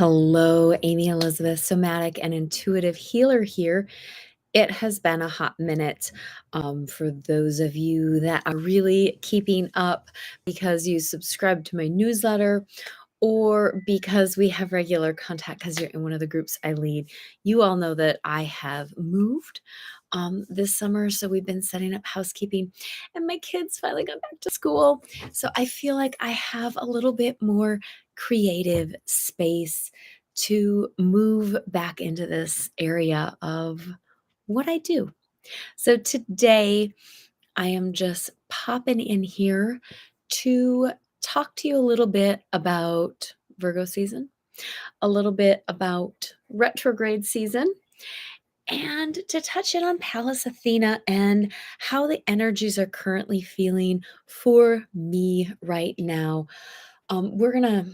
Hello, Amy Elizabeth, somatic and intuitive healer here. It has been a hot minute for those of you that are really keeping up because you subscribe to my newsletter or because we have regular contact because you're in one of the groups I lead. You all know that I have moved this summer, so we've been setting up housekeeping, and my kids finally got back to school. So I feel like I have a little bit more creative space to move back into this area of what I do. So today I am just popping in here to talk to you a little bit about Virgo season, a little bit about retrograde season, and to touch in on Pallas Athena and how the energies are currently feeling for me right now. I'm gonna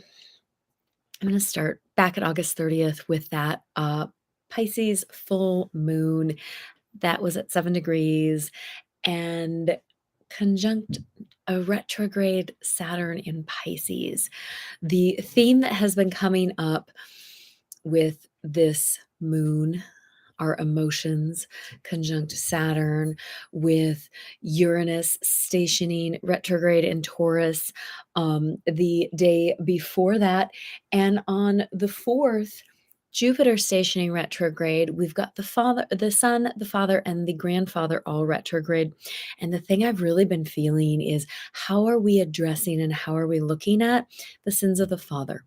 start back at August 30th with that Pisces full moon that was at 7 degrees and conjunct a retrograde Saturn in Pisces. The theme that has been coming up with this moon are emotions, conjunct Saturn, with Uranus stationing retrograde in Taurus the day before that. And on the 4th, Jupiter stationing retrograde. We've got the father, the son, the father, and the grandfather all retrograde. And the thing I've really been feeling is how are we addressing and how are we looking at the sins of the father?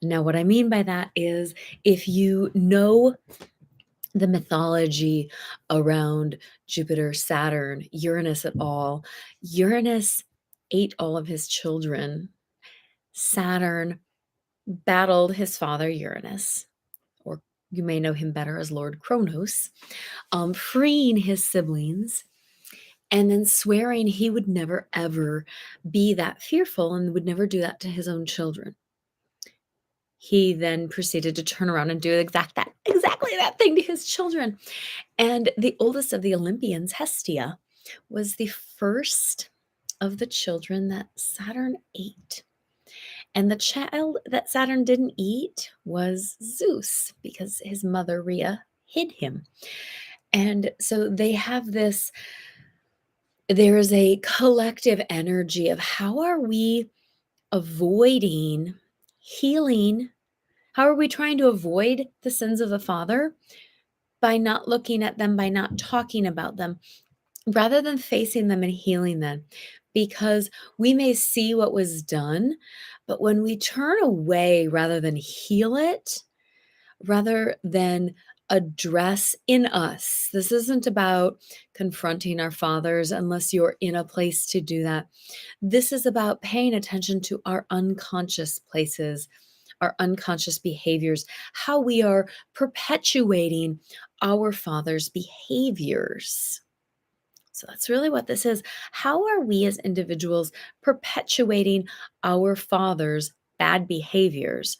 Now, what I mean by that is if you know the mythology around Jupiter, Saturn, Uranus at all, Uranus ate all of his children. Saturn battled his father Uranus, or you may know him better as Lord Kronos, freeing his siblings and then swearing he would never ever be that fearful and would never do that to his own children. He then proceeded to turn around and do exactly that thing to his children. And the oldest of the Olympians, Hestia, was the first of the children that Saturn ate. And the child that Saturn didn't eat was Zeus because his mother, Rhea, hid him. And so they have this, there is a collective energy of how are we avoiding healing? How are we trying to avoid the sins of the father? By not looking at them, by not talking about them, rather than facing them and healing them. Because we may see what was done, but when we turn away rather than heal it, rather than address in us, this isn't about confronting our fathers unless you're in a place to do that. This is about paying attention to our unconscious places, our unconscious behaviors, how we are perpetuating our father's behaviors. So that's really what this is. How are we as individuals perpetuating our father's bad behaviors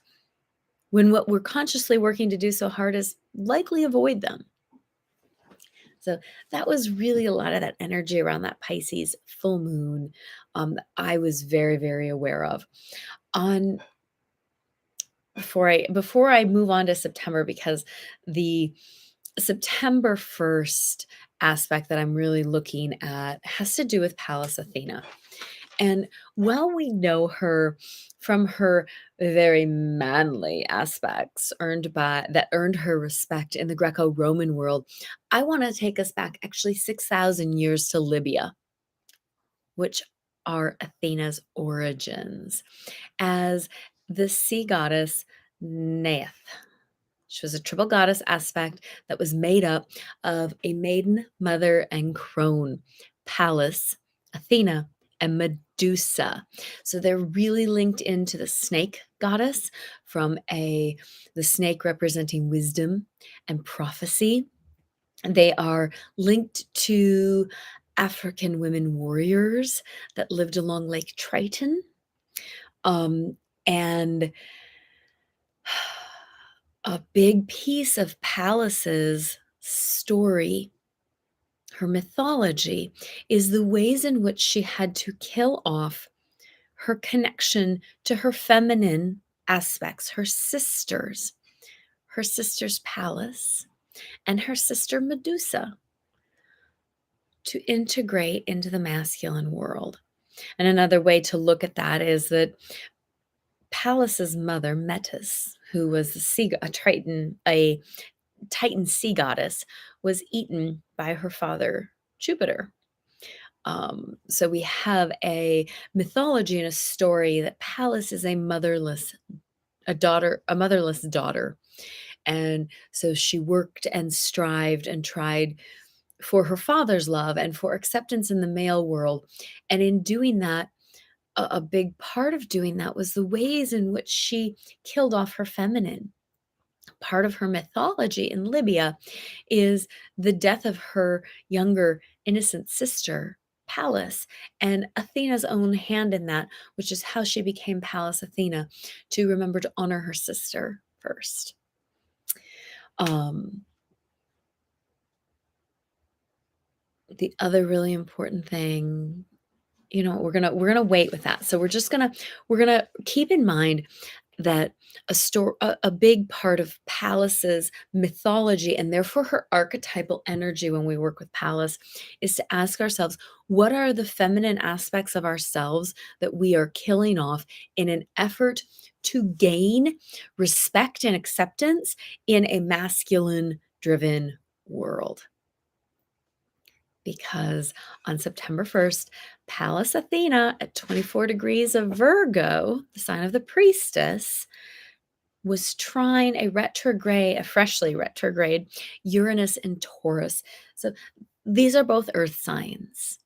when what we're consciously working to do so hard is likely avoid them? So that was really a lot of that energy around that Pisces full moon that I was very, very aware of. On before I move on to September, because the September 1st aspect that I'm really looking at has to do with Pallas Athena. And while we know her from her very manly aspects that earned her respect in the Greco-Roman world, I want to take us back actually 6,000 years to Libya, which are Athena's origins, as the sea goddess Neith. She was a triple goddess aspect that was made up of a maiden, mother, and crone, Pallas, Athena, and Medusa. So they're really linked into the snake goddess from the snake representing wisdom and prophecy. They are linked to African women warriors that lived along Lake Triton. And a big piece of Pallas's story, her mythology, is the ways in which she had to kill off her connection to her feminine aspects, her sisters Pallas and her sister Medusa, to integrate into the masculine world. And another way to look at that is that Pallas's mother, Metis, who was a Titan sea goddess, was eaten by her father, Jupiter. So we have a mythology and a story that Pallas is a motherless daughter. And so she worked and strived and tried for her father's love and for acceptance in the male world. And in doing that, a big part of doing that was the ways in which she killed off her feminine. Part of her mythology in Libya is the death of her younger innocent sister, Pallas, and Athena's own hand in that, which is how she became Pallas Athena, to remember to honor her sister first. Um, the other really important thing, we're gonna wait with that. So we're gonna keep in mind that a big part of Pallas's mythology, and therefore her archetypal energy when we work with Pallas, is to ask ourselves, what are the feminine aspects of ourselves that we are killing off in an effort to gain respect and acceptance in a masculine driven world? Because on September 1st, Pallas Athena at 24 degrees of Virgo, the sign of the priestess, was trying a freshly retrograde Uranus and Taurus. So these are both earth signs.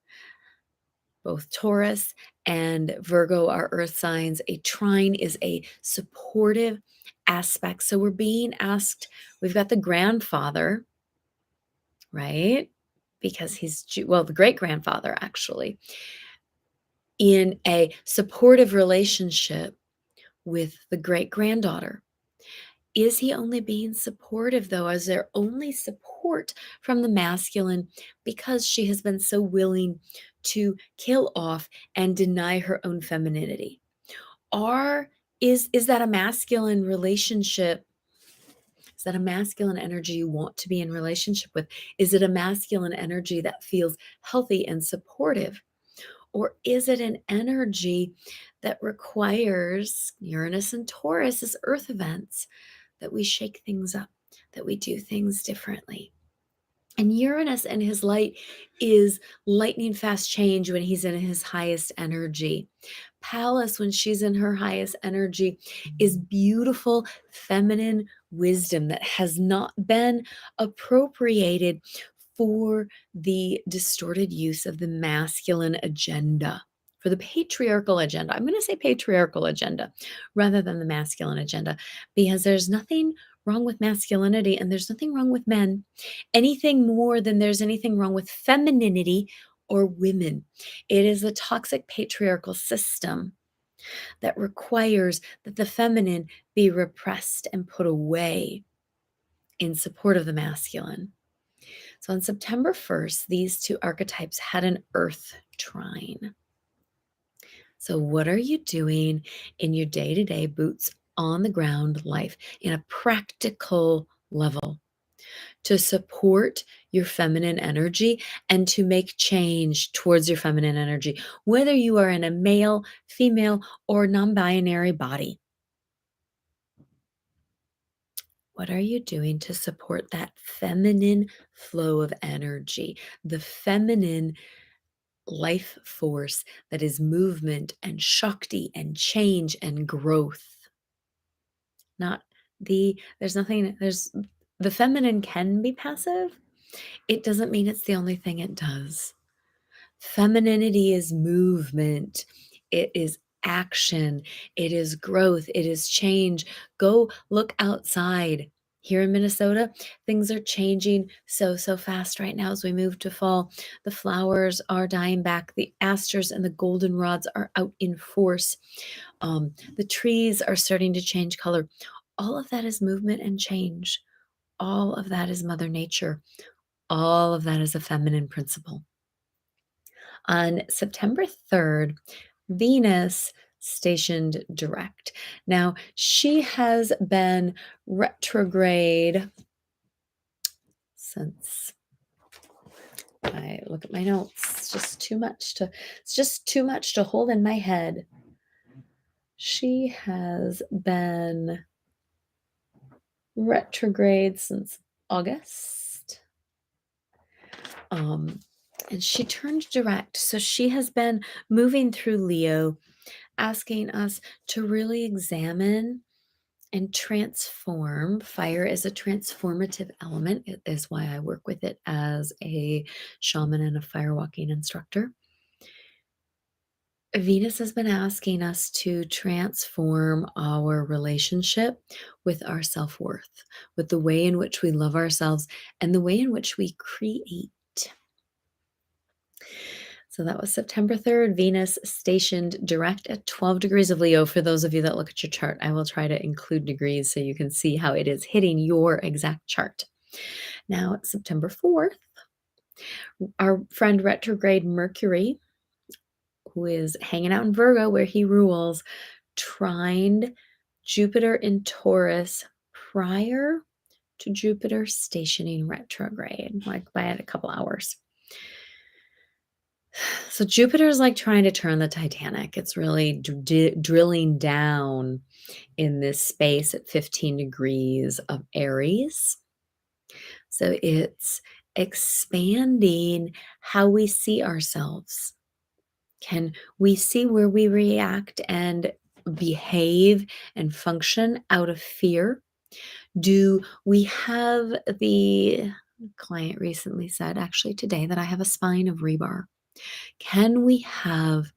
Both Taurus and Virgo are earth signs. A trine is a supportive aspect. So we're being asked, we've got the grandfather, right? Because the great grandfather actually, in a supportive relationship with the great granddaughter. Is he only being supportive, though? Is there only support from the masculine because she has been so willing to kill off and deny her own femininity? Or is that a masculine relationship? Is that a masculine energy you want to be in relationship with? Is it a masculine energy that feels healthy and supportive? Or is it an energy that requires Uranus and Taurus as earth events, that we shake things up, that we do things differently? And Uranus and his light is lightning fast change when he's in his highest energy. Pallas, when she's in her highest energy, is beautiful feminine wisdom that has not been appropriated for the distorted use of the masculine agenda, for the patriarchal agenda. I'm going to say patriarchal agenda rather than the masculine agenda, because there's nothing wrong with masculinity and there's nothing wrong with men, anything more than there's anything wrong with femininity or women. It is a toxic patriarchal system that requires that the feminine be repressed and put away in support of the masculine. So on September 1st, these two archetypes had an earth trine. So, what are you doing in your day to day boots on the ground life in a practical level to support your feminine energy and to make change towards your feminine energy, whether you are in a male, female, or non binary body? What are you doing to support that feminine flow of energy, the feminine life force that is movement and Shakti and change and growth? Not there's nothing, the feminine can be passive. It doesn't mean it's the only thing it does. Femininity is movement, it is action, it is growth, it is change. Go look outside. Here in Minnesota, things are changing so fast right now as we move to fall. The flowers are dying back, the asters and the goldenrods are out in force. The trees are starting to change color. All of that is movement and change. All of that is Mother Nature. All of that is a feminine principle. On September 3rd, Venus stationed direct. Now, she has been retrograde since I look at my notes. It's just too much to hold in my head. She has been retrograde since August. Um, and she turned direct. So she has been moving through Leo, asking us to really examine and transform. Fire is a transformative element. It is why I work with it as a shaman and a fire walking instructor. Venus has been asking us to transform our relationship with our self worth, with the way in which we love ourselves and the way in which we create. So that was September 3rd, Venus stationed direct at 12 degrees of Leo. For those of you that look at your chart, I will try to include degrees so you can see how it is hitting your exact chart. Now, September 4th, our friend retrograde Mercury, who is hanging out in Virgo where he rules, trined Jupiter in Taurus prior to Jupiter stationing retrograde, like by a couple hours. So Jupiter is like trying to turn the Titanic. It's really drilling down in this space at 15 degrees of Aries. So it's expanding how we see ourselves. Can we see where we react and behave and function out of fear? Do we have the client recently said, actually today, that I have a spine of rebar? Can we have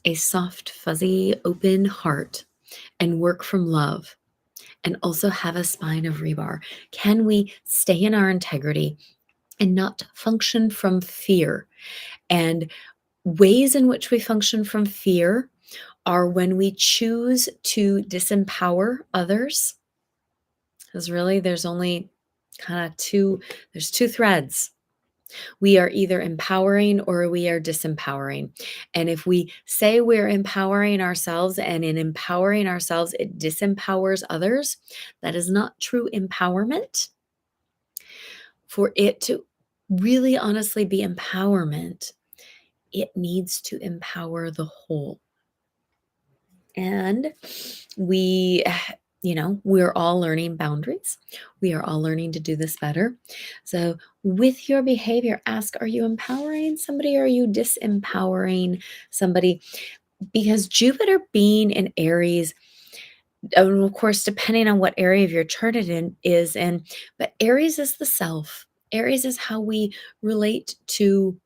a soft, fuzzy, open heart and work from love and also have a spine of rebar? Can we stay in our integrity and not function from fear? And ways in which we function from fear are when we choose to disempower others. Because really, there's only kind of there's two threads. We are either empowering or we are disempowering. And if we say we're empowering ourselves and in empowering ourselves, it disempowers others, that is not true empowerment. For it to really honestly be empowerment, it needs to empower the whole. And we, we're all learning boundaries. We are all learning to do this better. So, with your behavior, ask, are you empowering somebody or are you disempowering somebody? Because Jupiter being in Aries, and of course, depending on what area of your chart is in, but Aries is the self. Aries is how we relate to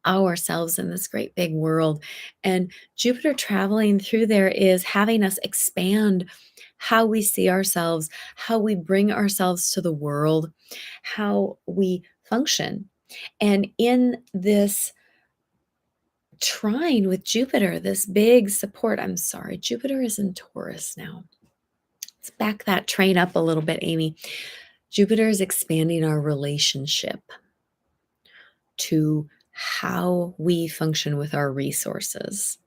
ourselves in this great big world. And Jupiter traveling through there is having us expand how we see ourselves, how we bring ourselves to the world, how we function. And in this trine with Jupiter, this big support, I'm sorry, Jupiter is in Taurus now. Let's back that train up a little bit, Amy. Jupiter is expanding our relationship to how we function with our resources.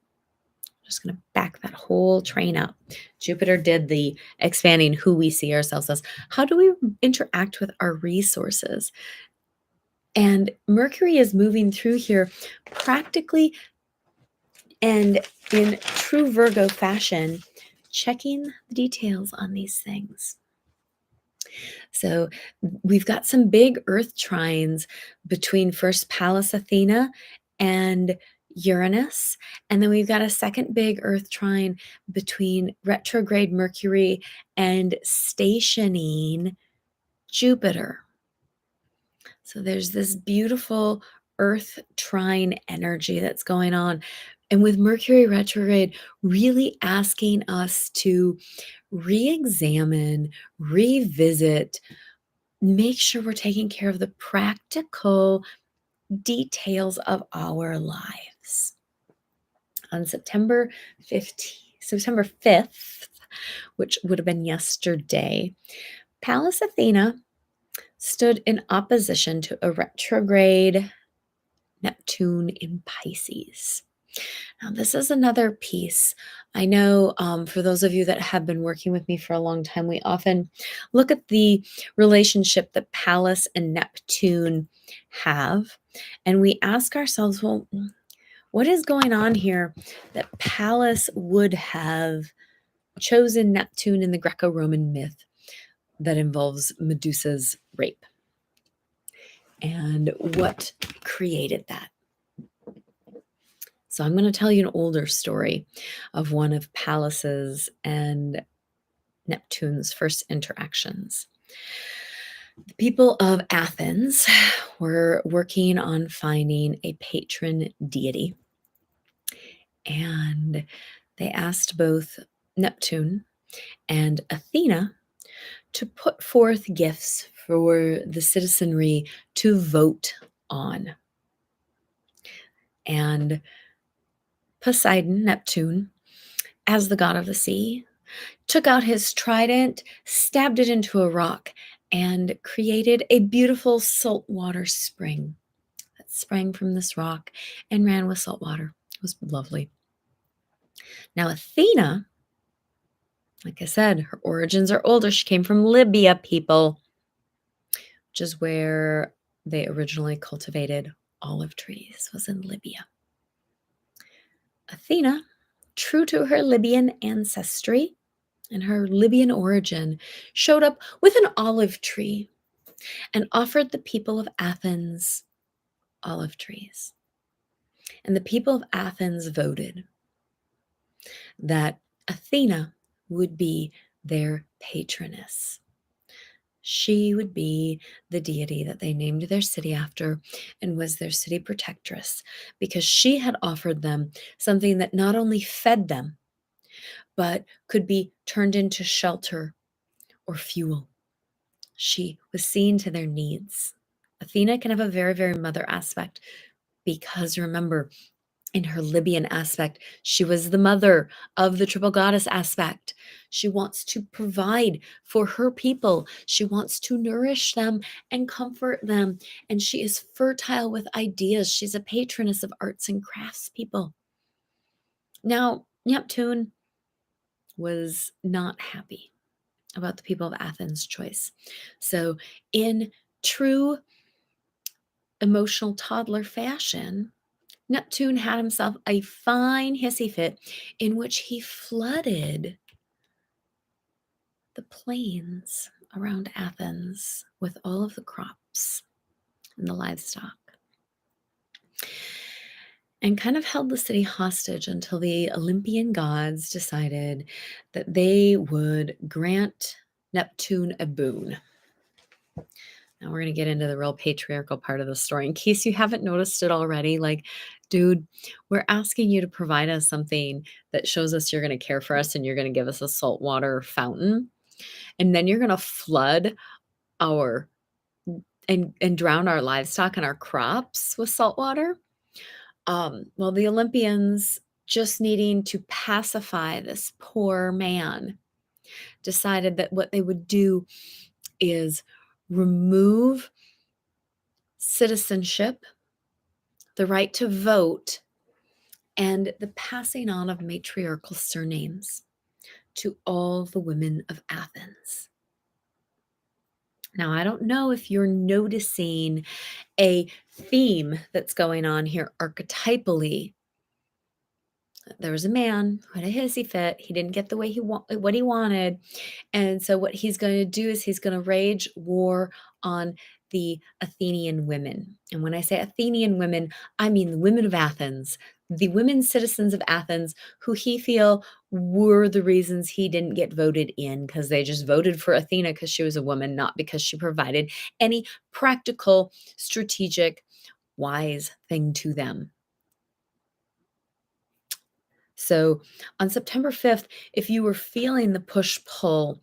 Just going to back that whole train up. Jupiter did the expanding who we see ourselves as. How do we interact with our resources? And Mercury is moving through here practically and in true Virgo fashion, checking the details on these things. So we've got some big earth trines between first Pallas Athene and Uranus. And then we've got a second big earth trine between retrograde Mercury and stationing Jupiter. So there's this beautiful earth trine energy that's going on. And with Mercury retrograde, really asking us to re examine, revisit, make sure we're taking care of the practical details of our lives. On September 5th, which would have been yesterday, Pallas Athene stood in opposition to a retrograde Neptune in Pisces. Now, this is another piece. I know for those of you that have been working with me for a long time, we often look at the relationship that Pallas and Neptune have, and we ask ourselves, well, what is going on here that Pallas would have chosen Neptune in the Greco Roman myth that involves Medusa's rape? And what created that? So I'm going to tell you an older story of one of Pallas's and Neptune's first interactions. The people of Athens were working on finding a patron deity, and they asked both Neptune and Athena to put forth gifts for the citizenry to vote on. And Poseidon, Neptune, as the god of the sea, took out his trident, stabbed it into a rock, and created a beautiful saltwater spring that sprang from this rock and ran with salt water. It was lovely. Now, Athena, like I said, her origins are older. She came from Libya, people, which is where they originally cultivated olive trees, was in Libya. Athena, true to her Libyan ancestry and her Libyan origin, showed up with an olive tree and offered the people of Athens olive trees. And the people of Athens voted that Athena would be their patroness. She would be the deity that they named their city after and was their city protectress, because she had offered them something that not only fed them, but could be turned into shelter or fuel. She was seen to their needs. Athena can have a very, very mother aspect, because remember, in her Libyan aspect, she was the mother of the triple goddess aspect. She wants to provide for her people. She wants to nourish them and comfort them. And she is fertile with ideas. She's a patroness of arts and crafts people. Now, Neptune was not happy about the people of Athens' choice. So, in true emotional toddler fashion, Neptune had himself a fine hissy fit in which he flooded the plains around Athens with all of the crops and the livestock, and kind of held the city hostage until the Olympian gods decided that they would grant Neptune a boon. Now we're going to get into the real patriarchal part of the story. In case you haven't noticed it already, like, dude, we're asking you to provide us something that shows us you're going to care for us, and you're going to give us a saltwater fountain. And then you're going to flood our and drown our livestock and our crops with salt water. Well, the Olympians, just needing to pacify this poor man, decided that what they would do is remove citizenship, the right to vote, and the passing on of matriarchal surnames to all the women of Athens. Now, I don't know if you're noticing a theme that's going on here archetypally. There was a man who had a hissy fit. He didn't get the way what he wanted. And so what he's going to do is he's going to rage war on the Athenian women. And when I say Athenian women, I mean the women of Athens, the women citizens of Athens who he feel were the reasons he didn't get voted in, because they just voted for Athena because she was a woman, not because she provided any practical, strategic, wise thing to them. So on September 5th, if you were feeling the push-pull,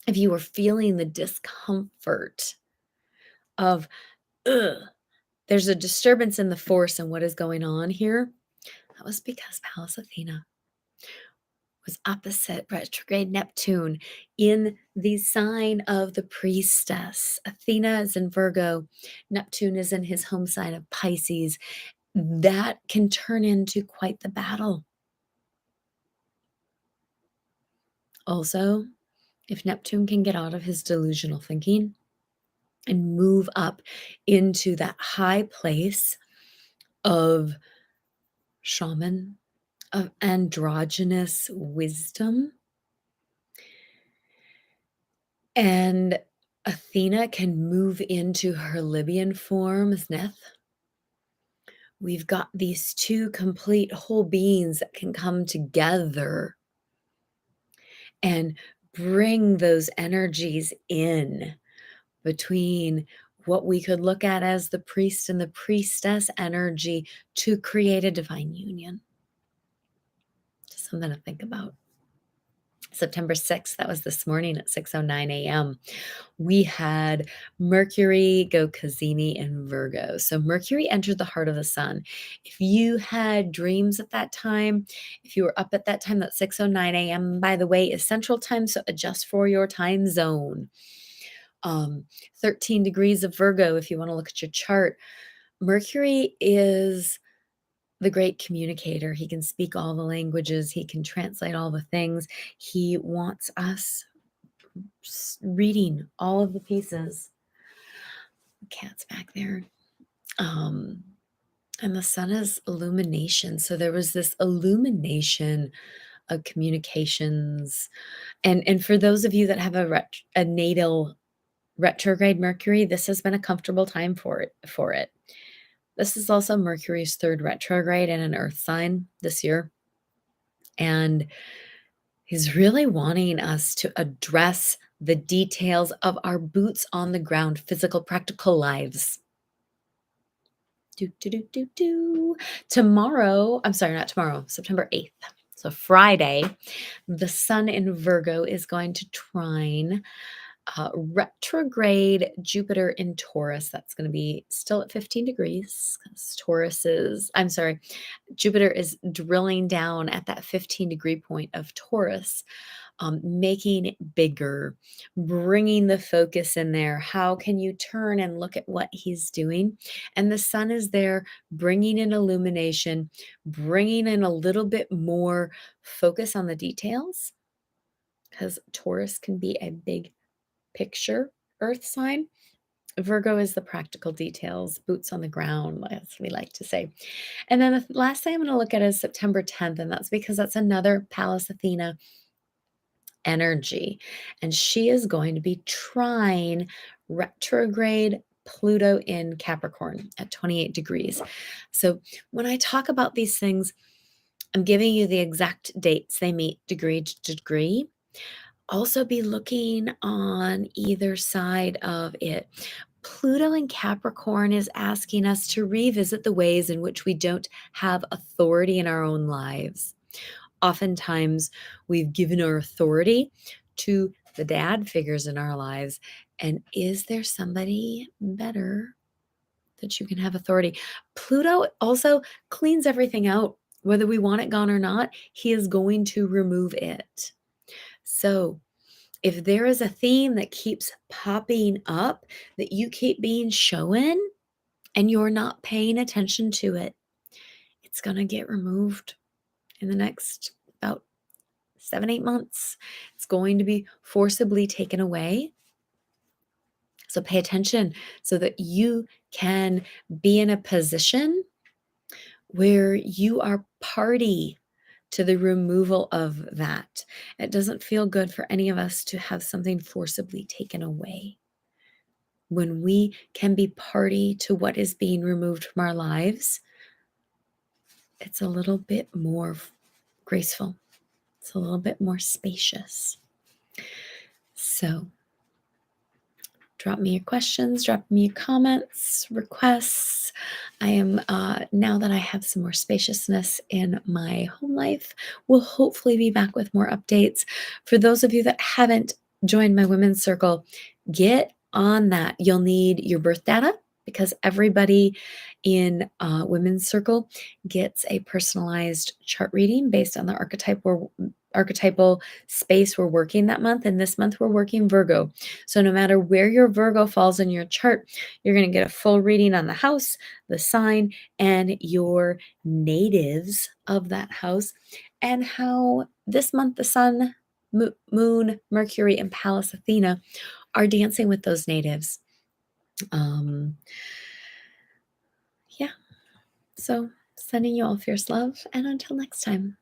if you were feeling the discomfort of, ugh, there's a disturbance in the force and what is going on here, that was because Pallas Athene was opposite retrograde Neptune in the sign of the priestess. Athena is in Virgo. Neptune is in his home sign of Pisces. that can turn into quite the battle. Also, if Neptune can get out of his delusional thinking and move up into that high place of shaman, of androgynous wisdom, and Athena can move into her Libyan form as Neth, we've got these two complete whole beings that can come together and bring those energies in between what we could look at as the priest and the priestess energy to create a divine union. Just something to think about. September 6th, that was this morning at 6:09 a.m. We had Mercury go Cazimi in Virgo. So Mercury entered the heart of the sun. If you had dreams at that time, if you were up at that time, that 6:09 a.m., by the way, is Central Time, so adjust for your time zone. 13 degrees of Virgo, if you want to look at your chart. Mercury is the great communicator. He can speak all the languages, he can translate all the things. He wants us reading all of the pieces. Cat's back there. Um, and the sun is illumination. So there was this illumination of communications. And for those of you that have a natal retrograde Mercury, this has been a comfortable time for it. This is also Mercury's third retrograde in an earth sign this year. And he's really wanting us to address the details of our boots on the ground, physical, practical lives. Tomorrow, I'm sorry, not tomorrow, September 8th. So Friday, the sun in Virgo is going to trine retrograde Jupiter in Taurus. That's going to be still at 15 degrees. Jupiter is drilling down at that 15-degree point of Taurus, making it bigger, bringing the focus in there. How can you turn and look at what he's doing? And the sun is there, bringing in illumination, bringing in a little bit more focus on the details, because Taurus can be a big picture earth sign. Virgo is the practical details, boots on the ground, as we like to say. And then the last thing I'm going to look at is September 10th, and that's because that's another Pallas Athene energy. And she is going to be trine retrograde Pluto in Capricorn at 28 degrees. So when I talk about these things, I'm giving you the exact dates they meet degree to degree. Also be looking on either side of it. Pluto in Capricorn is asking us to revisit the ways in which we don't have authority in our own lives. Oftentimes, we've given our authority to the dad figures in our lives. And is there somebody better that you can have authority? Pluto also cleans everything out. Whether we want it gone or not, he is going to remove it. So if there is a theme that keeps popping up that you keep being shown and you're not paying attention to it, it's going to get removed in the next about 7-8 months. It's going to be forcibly taken away. So pay attention so that you can be in a position where you are party to the removal of that. It doesn't feel good for any of us to have something forcibly taken away. When we can be party to what is being removed from our lives, it's a little bit more graceful. It's a little bit more spacious. So drop me your questions, drop me your comments, requests. I am, now that I have some more spaciousness in my home life, will hopefully be back with more updates. For those of you that haven't joined my women's circle, get on that. You'll need your birth data because everybody in women's circle gets a personalized chart reading based on the archetype we're archetypal space we're working that month, and this month we're working Virgo. So no matter where your Virgo falls in your chart, you're going to get a full reading on the house, the sign, and your natives of that house, and how this month the sun, moon, Mercury, and Pallas Athena are dancing with those natives. Um, yeah, so sending you all fierce love, and until next time.